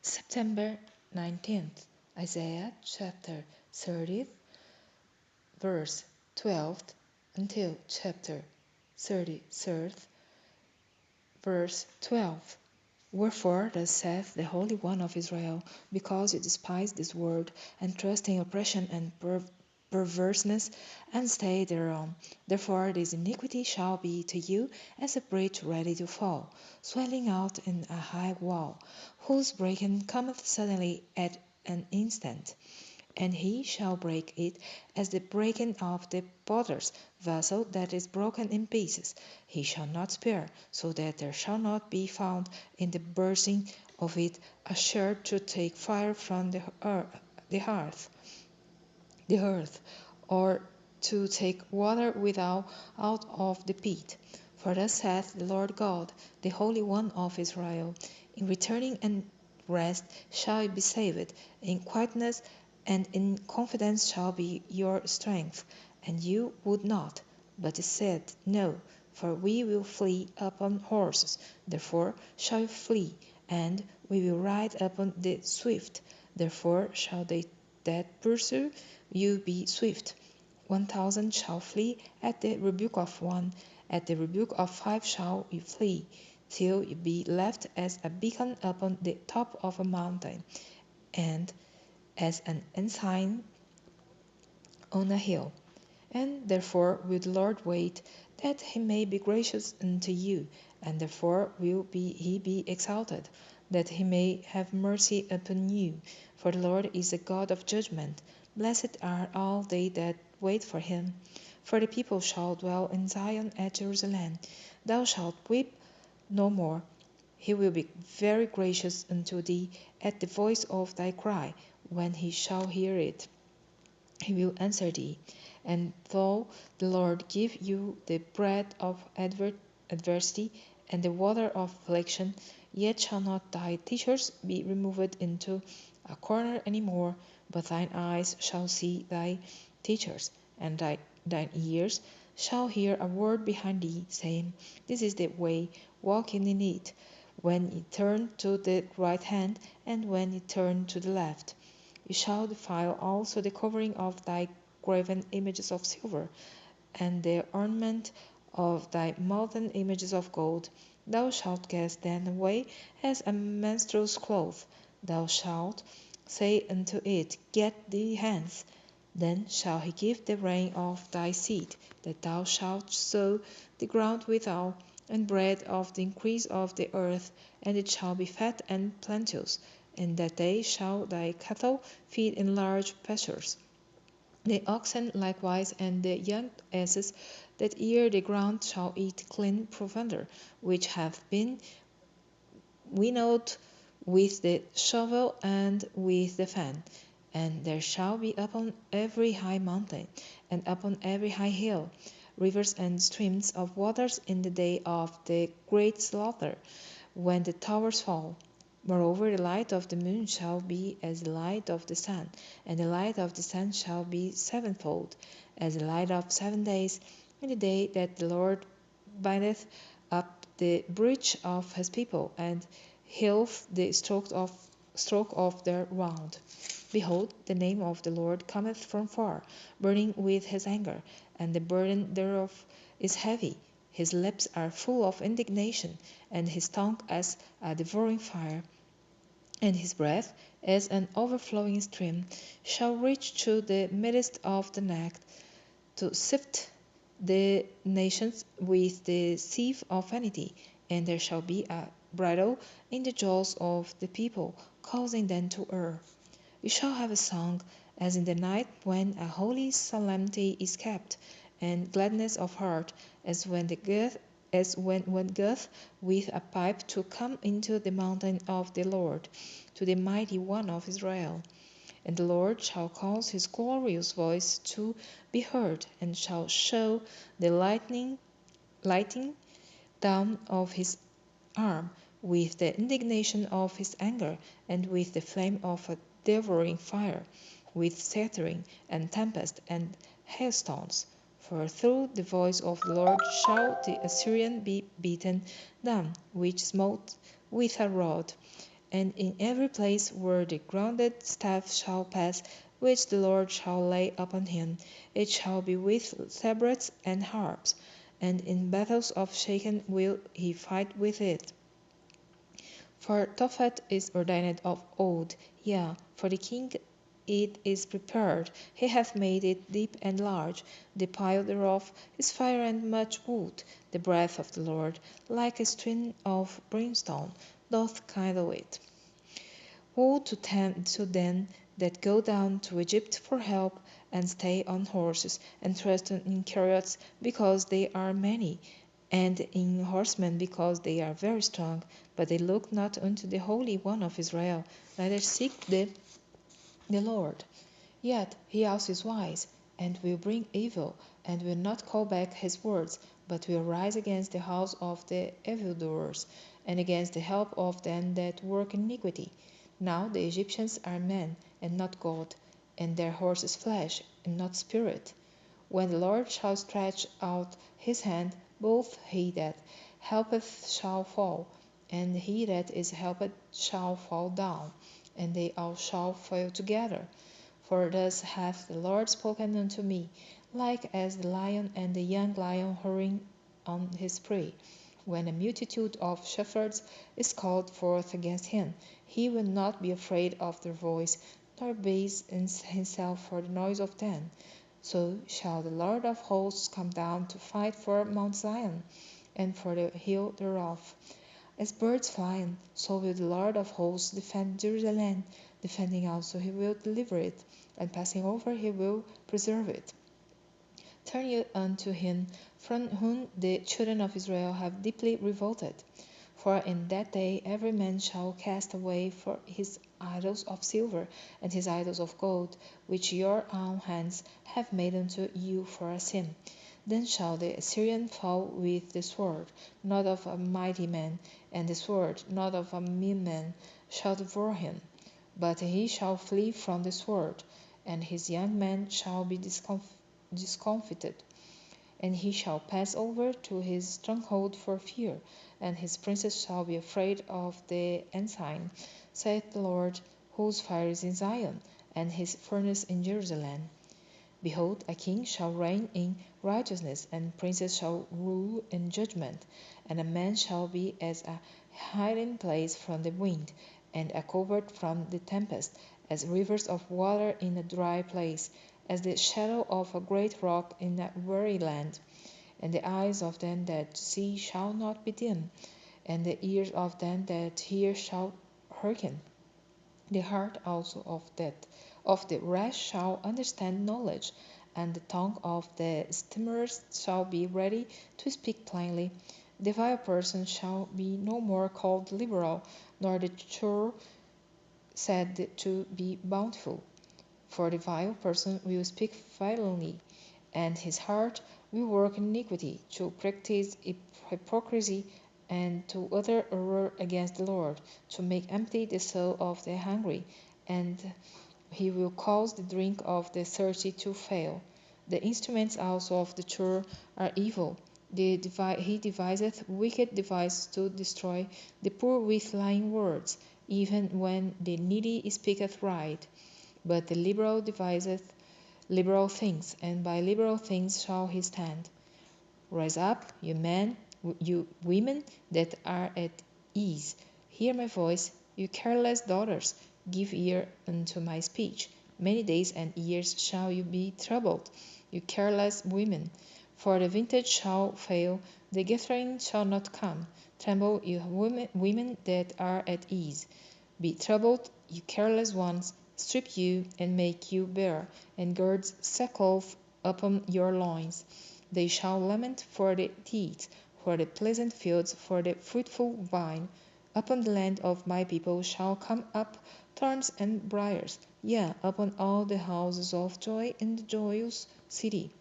September 19th, Isaiah chapter 30, verse 12 until chapter 33, verse 12. Wherefore thus saith the Holy One of Israel, because you despise this word, and trust in oppression and perverseness, and stay thereon. Therefore this iniquity shall be to you as a bridge ready to fall, swelling out in a high wall, whose breaking cometh suddenly at an instant. And he shall break it as the breaking of the potter's vessel that is broken in pieces. He shall not spare, so that there shall not be found in the bursting of it a sherd to take fire from the earth, or to take water without out of the pit. For thus saith the Lord God, the Holy One of Israel: in returning and rest shall ye be saved, in quietness and in confidence shall be your strength. And you would not, but said, No, for we will flee upon horses. Therefore shall you flee, and we will ride upon the swift. Therefore shall they that pursue you be swift. 1,000 shall flee at the rebuke of one, at the rebuke of 5 shall you flee, till you be left as a beacon upon the top of a mountain, and as an ensign on a hill. And therefore will the Lord wait, that he may be gracious unto you, and therefore will he be exalted, that he may have mercy upon you. For the Lord is a God of judgment. Blessed are all they that wait for him. For the people shall dwell in Zion at Jerusalem. Thou shalt weep no more. He will be very gracious unto thee at the voice of thy cry, when he shall hear it. He will answer thee. And though the Lord give you the bread of adversity and the water of affliction, yet shall not thy teachers be removed into a corner any more, but thine eyes shall see thy teachers, and thine ears shall hear a word behind thee, saying, This is the way, walk in it, when ye turn to the right hand, and when ye turn to the left. You shall defile also the covering of thy graven images of silver, and the ornament of thy molten images of gold. Thou shalt cast them away as a menstruous cloth. Thou shalt say unto it, Get thee hence. Then shall he give the rain of thy seed, that thou shalt sow the ground withal, and bread of the increase of the earth, and it shall be fat and plenteous. In that day shall thy cattle feed in large pastures. The oxen likewise and the young asses that ear the ground shall eat clean provender, which hath been winnowed with the shovel and with the fan. And there shall be upon every high mountain, and upon every high hill, rivers and streams of waters in the day of the great slaughter, when the towers fall. Moreover, the light of the moon shall be as the light of the sun, and the light of the sun shall be sevenfold, as the light of 7 days, in the day that the Lord bindeth up the breach of his people, and healeth the stroke of their wound. Behold, the name of the Lord cometh from far, burning with his anger, and the burden thereof is heavy. His lips are full of indignation, and his tongue as a devouring fire, and his breath as an overflowing stream shall reach to the midst of the neck, to sift the nations with the sieve of vanity, and there shall be a bridle in the jaws of the people, causing them to err. You shall have a song as in the night when a holy solemnity is kept, and gladness of heart as when one goeth with a pipe to come into the mountain of the Lord, to the mighty one of Israel. And the Lord shall cause his glorious voice to be heard, and shall show the lighting down of his arm, with the indignation of his anger, and with the flame of a devouring fire, with shattering and tempest and hailstones. For through the voice of the Lord shall the Assyrian be beaten down, which smote with a rod, And in every place where the grounded staff shall pass, which the Lord shall lay upon him, it shall be with tabrets and harps, and in battles of shaken will he fight with it. For Tophet is ordained of old, yea, for the king it is prepared. He hath made it deep and large. The pile thereof is fire and much wood. The breath of the Lord, like a stream of brimstone, doth kindle it. Woe to them that go down to Egypt for help, and stay on horses, and trust in chariots, because they are many, and in horsemen, because they are very strong. But they look not unto the Holy One of Israel, neither seek the Lord. Yet he also is wise, and will bring evil, and will not call back his words, but will rise against the house of the evildoers, and against the help of them that work iniquity. Now the Egyptians are men, and not God, and their horses flesh, and not spirit. When the Lord shall stretch out his hand, both he that helpeth shall fall, and he that is helped shall fall down, and they all shall fall together. For thus hath the Lord spoken unto me, like as the lion and the young lion hurrying on his prey. When a multitude of shepherds is called forth against him, he will not be afraid of their voice, nor base himself for the noise of them. So shall the Lord of hosts come down to fight for Mount Zion, and for the hill thereof. As birds flying, so will the Lord of hosts defend Jerusalem. Defending also he will deliver it, and passing over he will preserve it. Turn ye unto him from whom the children of Israel have deeply revolted. For in that day every man shall cast away for his idols of silver, and his idols of gold, which your own hands have made unto you for a sin. Then shall the Assyrian fall with the sword, not of a mighty man, and the sword, not of a mean man, shall devour him. But he shall flee from the sword, and his young men shall be discomfited, and he shall pass over to his stronghold for fear, and his princes shall be afraid of the ensign, saith the Lord, whose fire is in Zion, and his furnace in Jerusalem. Behold, a king shall reign in righteousness, and princes shall rule in judgment, and a man shall be as a hiding place from the wind, and a covert from the tempest, as rivers of water in a dry place, as the shadow of a great rock in a weary land. And the eyes of them that see shall not be dim, and the ears of them that hear shall hearken. The heart also of the rash shall understand knowledge, and the tongue of the stammerers shall be ready to speak plainly. The vile person shall be no more called liberal, nor the poor said to be bountiful. For the vile person will speak violently, and his heart will work iniquity, to practice hypocrisy, and to utter error against the Lord, to make empty the soul of the hungry, and he will cause the drink of the thirsty to fail. The instruments also of the poor are evil. He deviseth wicked devices to destroy the poor with lying words, even when the needy speaketh right. But the liberal deviseth liberal things, and by liberal things shall he stand. Rise up, you men, you women that are at ease. Hear my voice, you careless daughters. Give ear unto my speech. Many days and years shall you be troubled, you careless women. For the vintage shall fail, the gathering shall not come. Tremble, you women that are at ease. Be troubled, you careless ones. Strip you, and make you bare, and gird sackcloth upon your loins. They shall lament for the teats, for the pleasant fields, for the fruitful vine. Upon the land of my people shall come up thorns and briers, yea, upon all the houses of joy in the joyous city.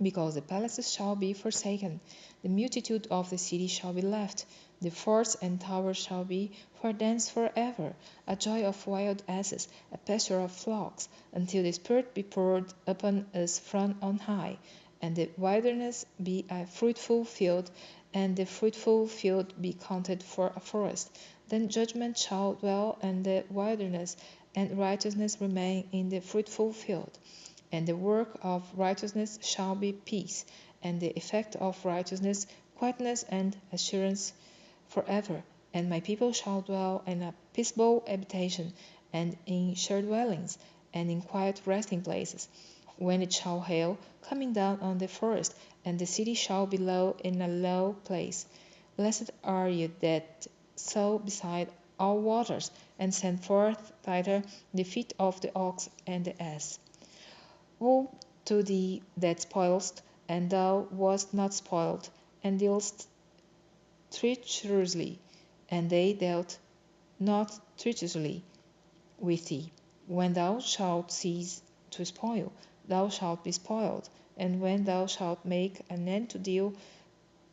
Because the palaces shall be forsaken, the multitude of the city shall be left, the forts and towers shall be for dance forever, a joy of wild asses, a pasture of flocks, until the Spirit be poured upon us from on high, and the wilderness be a fruitful field, and the fruitful field be counted for a forest. Then judgment shall dwell in the wilderness, and righteousness remain in the fruitful field. And the work of righteousness shall be peace, and the effect of righteousness quietness and assurance forever. And my people shall dwell in a peaceable habitation, and in sure dwellings, and in quiet resting places. When it shall hail, coming down on the forest, and the city shall be low in a low place. Blessed are you that sow beside all waters, and send forth thither the feet of the ox and the ass. Woe to thee that spoilest, and thou wast not spoiled, and dealest treacherously, and they dealt not treacherously with thee. When thou shalt cease to spoil, thou shalt be spoiled, and when thou shalt make an end to deal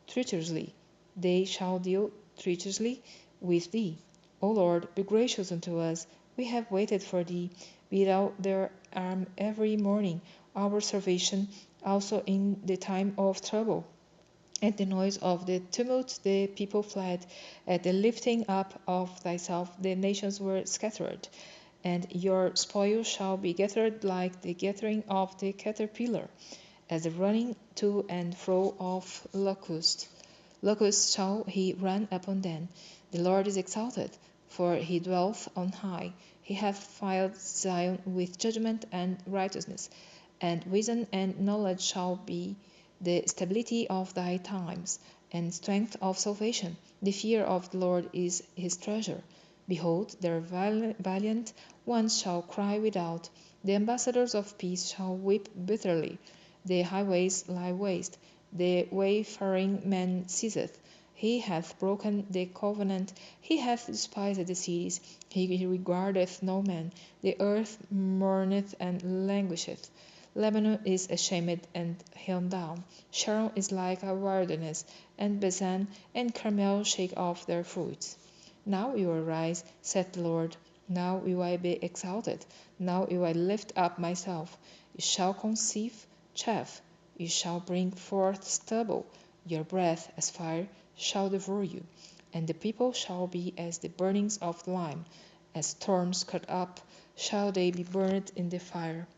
treacherously, they shall deal treacherously with thee. O Lord, be gracious unto us. We have waited for thee. Be thou their arm every morning, our salvation also in the time of trouble. At the noise of the tumult the people fled. At the lifting up of thyself the nations were scattered. And your spoil shall be gathered like the gathering of the caterpillar, as the running to and fro of locusts. Locusts shall he run upon them. The Lord is exalted, for he dwelleth on high. He hath filled Zion with judgment and righteousness, and wisdom and knowledge shall be the stability of thy times, and strength of salvation. The fear of the Lord is his treasure. Behold, their valiant ones shall cry without. The ambassadors of peace shall weep bitterly. The highways lie waste. The wayfaring man ceaseth. He hath broken the covenant. He hath despised the cities. He regardeth no man. The earth mourneth and languisheth. Lebanon is ashamed and hewn down. Sharon is like a wilderness, and Bashan and Carmel shake off their fruits. Now you arise, saith the Lord. Now will I be exalted. Now will I lift up myself. You shall conceive chaff. You shall bring forth stubble. Your breath as fire shall devour you. And the people shall be as the burnings of lime. As thorns cut up shall they be burned in the fire.